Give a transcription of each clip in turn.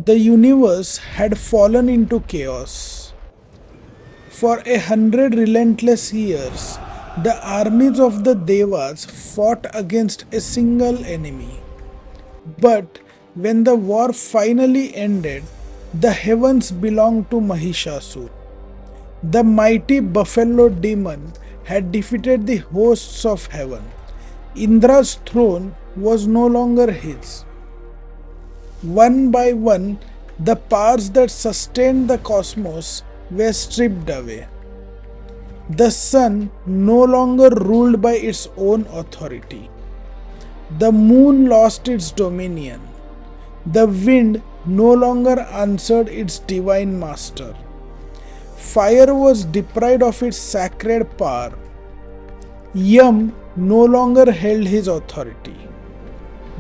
The universe had fallen into chaos. For 100 relentless years, the armies of the devas fought against a single enemy. But when the war finally ended, the heavens belonged to Mahishasura. The mighty buffalo demon had defeated the hosts of heaven. Indra's throne was no longer his. One by one, the powers that sustained the cosmos were stripped away. The sun no longer ruled by its own authority. The moon lost its dominion. The wind no longer answered its divine master. Fire was deprived of its sacred power. Yam no longer held his authority.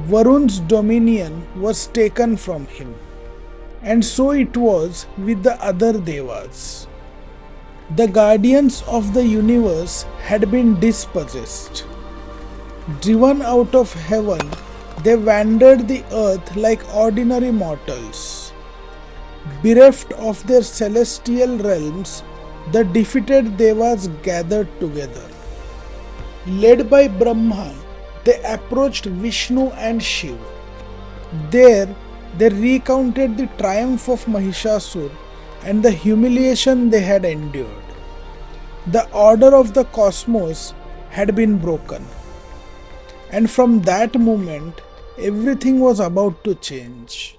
Varun's dominion was taken from him. And so it was with the other devas. The guardians of the universe had been dispossessed. Driven out of heaven, they wandered the earth like ordinary mortals. Bereft of their celestial realms, the defeated devas gathered together. Led by Brahma, they approached Vishnu and Shiva. There, they recounted the triumph of Mahishasura and the humiliation they had endured. The order of the cosmos had been broken. And from that moment, everything was about to change.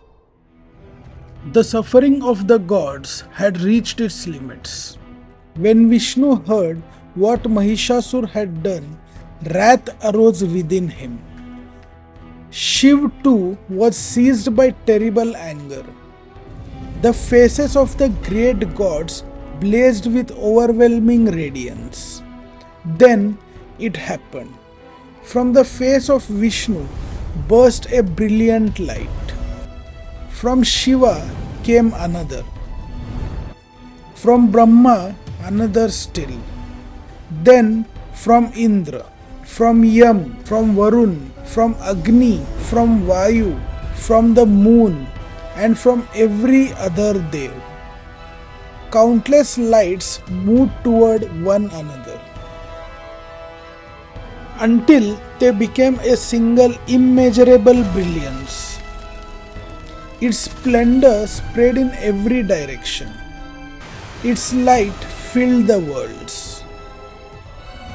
The suffering of the gods had reached its limits. When Vishnu heard what Mahishasura had done, wrath arose within him. Shiv too was seized by terrible anger. The faces of the great gods blazed with overwhelming radiance. Then it happened. From the face of Vishnu burst a brilliant light. From Shiva came another. From Brahma another still. Then from Indra, from Yam, from Varun, from Agni, from Vayu, from the moon, and from every other dev. Countless lights moved toward one another, until they became a single immeasurable brilliance. Its splendor spread in every direction. Its light filled the worlds.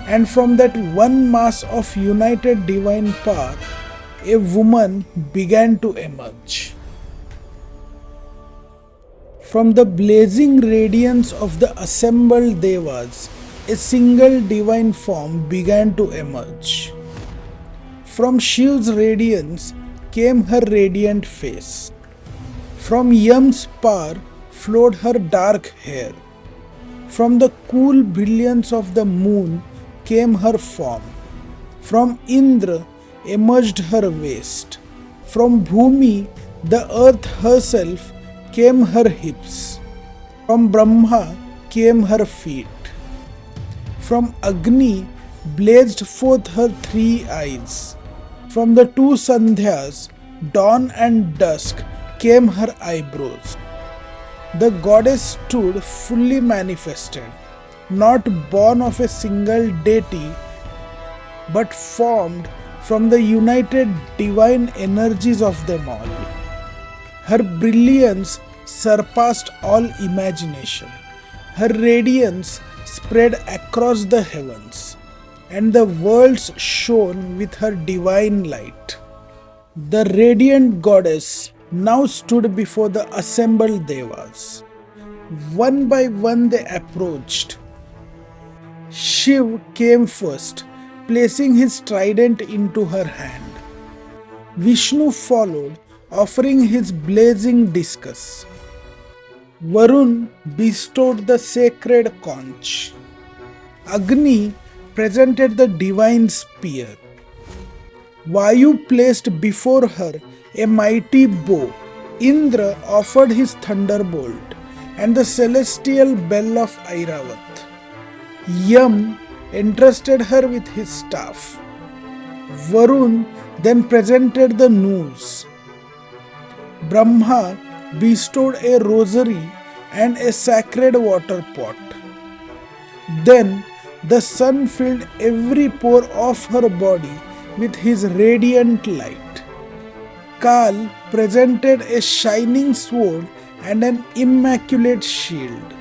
And from that one mass of united divine power, a woman began to emerge. From the blazing radiance of the assembled devas, a single divine form began to emerge. From Shiv's radiance came her radiant face. From Yam's power flowed her dark hair. From the cool brilliance of the moon came her form. From Indra emerged her waist. From Bhumi, the earth herself, came her hips. From Brahma came her feet. From Agni blazed forth her 3 eyes. From the 2 Sandhyas, dawn and dusk, came her eyebrows. The goddess stood fully manifested, not born of a single deity, but formed from the united divine energies of them all. Her brilliance surpassed all imagination. Her radiance spread across the heavens, and the worlds shone with her divine light. The radiant goddess now stood before the assembled devas. One by one they approached. Shiv came first, placing his trident into her hand. Vishnu followed, offering his blazing discus. Varun bestowed the sacred conch. Agni presented the divine spear. Vayu placed before her a mighty bow. Indra offered his thunderbolt and the celestial bell of Airavat. Yam entrusted her with his staff. Varun then presented the noose. Brahma bestowed a rosary and a sacred water pot. Then the sun filled every pore of her body with his radiant light. Kal presented a shining sword and an immaculate shield.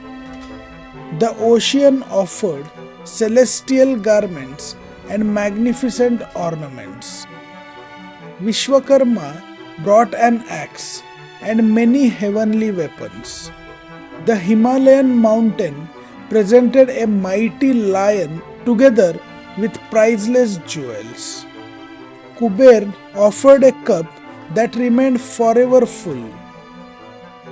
The ocean offered celestial garments and magnificent ornaments. Vishwakarma brought an axe and many heavenly weapons. The Himalayan mountain presented a mighty lion together with priceless jewels. Kuber offered a cup that remained forever full.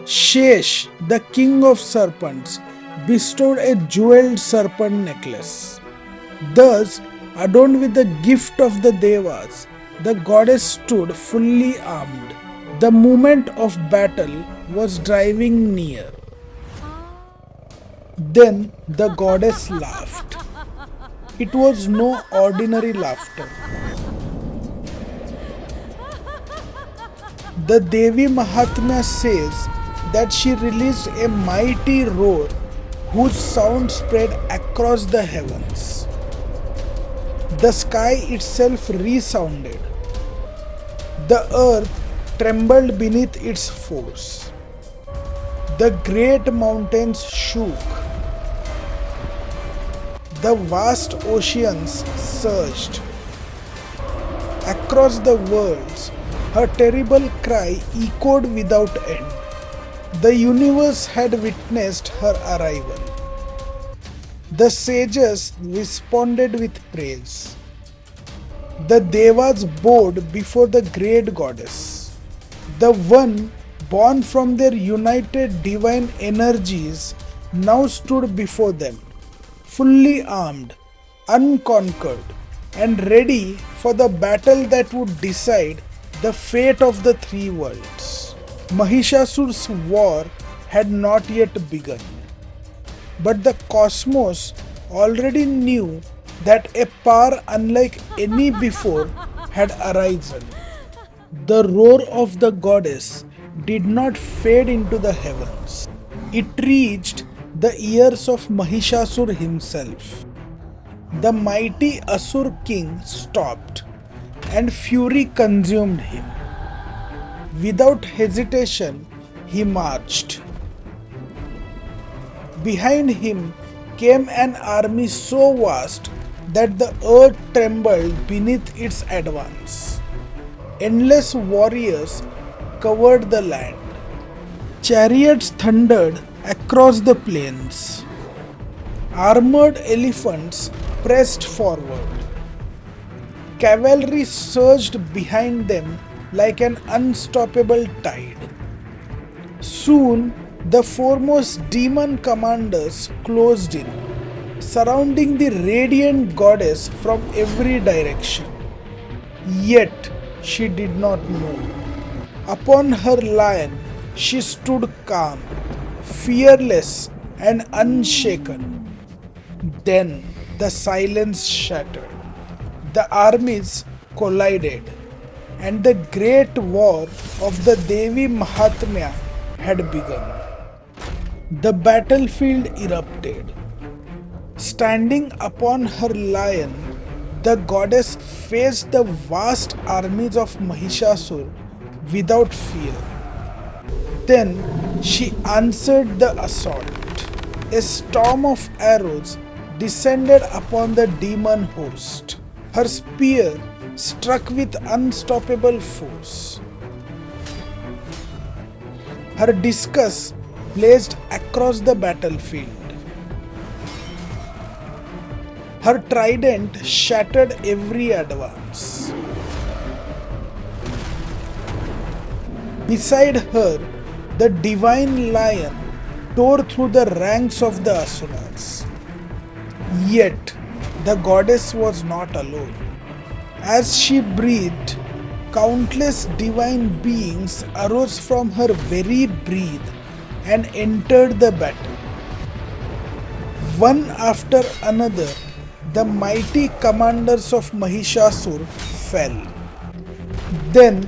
Shesh, the king of serpents, bestowed a jeweled serpent necklace. Thus, adorned with the gift of the devas, the goddess stood fully armed. The moment of battle was driving near. Then the goddess laughed. It was no ordinary laughter. The Devi Mahatmya says that she released a mighty roar whose sound spread across the heavens. The sky itself resounded. The earth trembled beneath its force. The great mountains shook. The vast oceans surged. Across the worlds, her terrible cry echoed without end. The universe had witnessed her arrival. The sages responded with praise. The devas bowed before the great goddess. The one born from their united divine energies now stood before them, fully armed, unconquered, and ready for the battle that would decide the fate of the three worlds. Mahishasura's war had not yet begun, but the cosmos already knew that a power unlike any before had arisen. The roar of the goddess did not fade into the heavens. It reached the ears of Mahishasura himself. The mighty Asur king stopped, and fury consumed him. Without hesitation, he marched. Behind him came an army so vast that the earth trembled beneath its advance. Endless warriors covered the land. Chariots thundered across the plains. Armored elephants pressed forward. Cavalry surged behind them like an unstoppable tide. Soon, the foremost demon commanders closed in, surrounding the radiant goddess from every direction. Yet, she did not move. Upon her lion, she stood calm, fearless, and unshaken. Then, the silence shattered. The armies collided, and the great war of the Devi Mahatmya had begun. The battlefield erupted. Standing upon her lion, the goddess faced the vast armies of Mahishasura without fear. Then she answered the assault. A storm of arrows descended upon the demon host. Her spear struck with unstoppable force. Her discus blazed across the battlefield. Her trident shattered every advance. Beside her, the divine lion tore through the ranks of the asuras. Yet, the goddess was not alone. As she breathed, countless divine beings arose from her very breath and entered the battle. One after another, the mighty commanders of Mahishasura fell. Then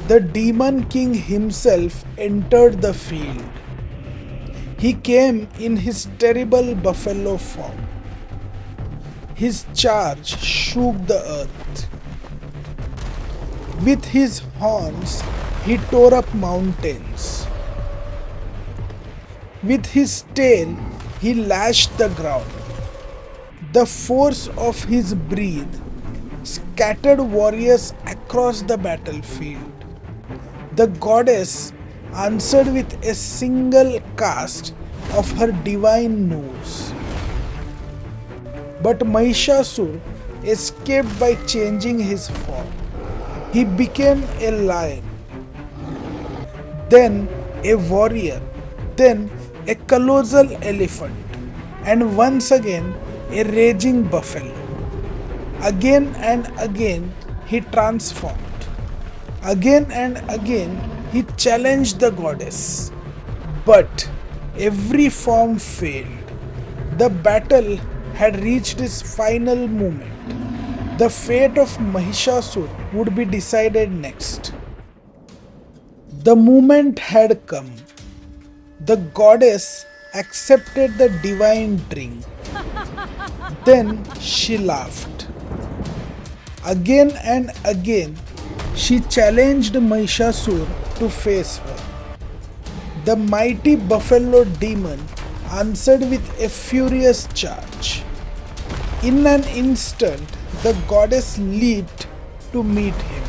the demon king himself entered the field. He came in his terrible buffalo form. His charge shook the earth. With his horns, he tore up mountains. With his tail, he lashed the ground. The force of his breath scattered warriors across the battlefield. The goddess answered with a single cast of her divine nose. But Mahishasura escaped by changing his form. He became a lion, then a warrior, then a colossal elephant, and once again a raging buffalo. Again and again he transformed. Again and again he challenged the goddess. But every form failed. The battle had reached its final moment. The fate of Mahishasura would be decided next. The moment had come. The goddess accepted the divine drink. Then she laughed. Again and again she challenged Mahishasura to face her. The mighty buffalo demon answered with a furious charge. In an instant, the goddess leaped to meet him.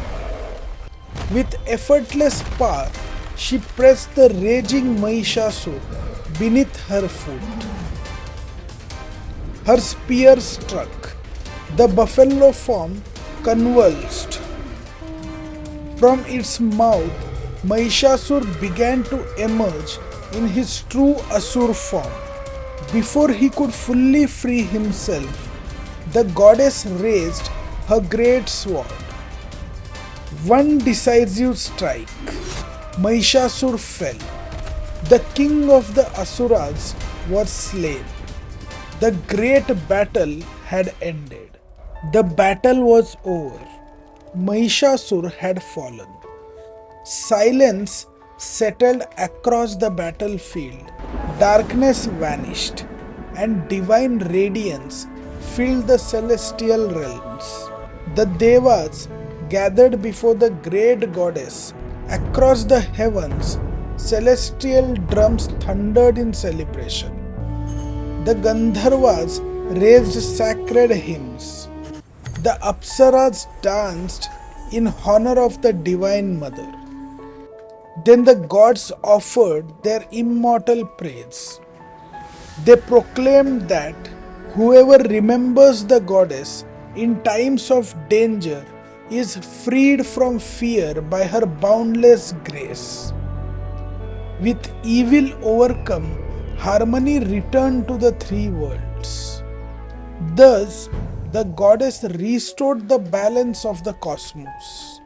With effortless power, she pressed the raging Mahishasura beneath her foot. Her spear struck. The buffalo form convulsed. From its mouth, Mahishasura began to emerge in his true Asura form. Before he could fully free himself, the goddess raised her great sword. One decisive strike, Mahishasura fell. The king of the asuras was slain. The great battle had ended. The battle was over. Mahishasura had fallen. Silence settled across the battlefield. Darkness vanished, and divine radiance filled the celestial realms. The devas gathered before the great goddess. Across the heavens, celestial drums thundered in celebration. The Gandharvas raised sacred hymns. The apsaras danced in honor of the Divine Mother. Then the gods offered their immortal praise. They proclaimed that whoever remembers the goddess in times of danger is freed from fear by her boundless grace. With evil overcome, harmony returned to the three worlds. Thus, the goddess restored the balance of the cosmos.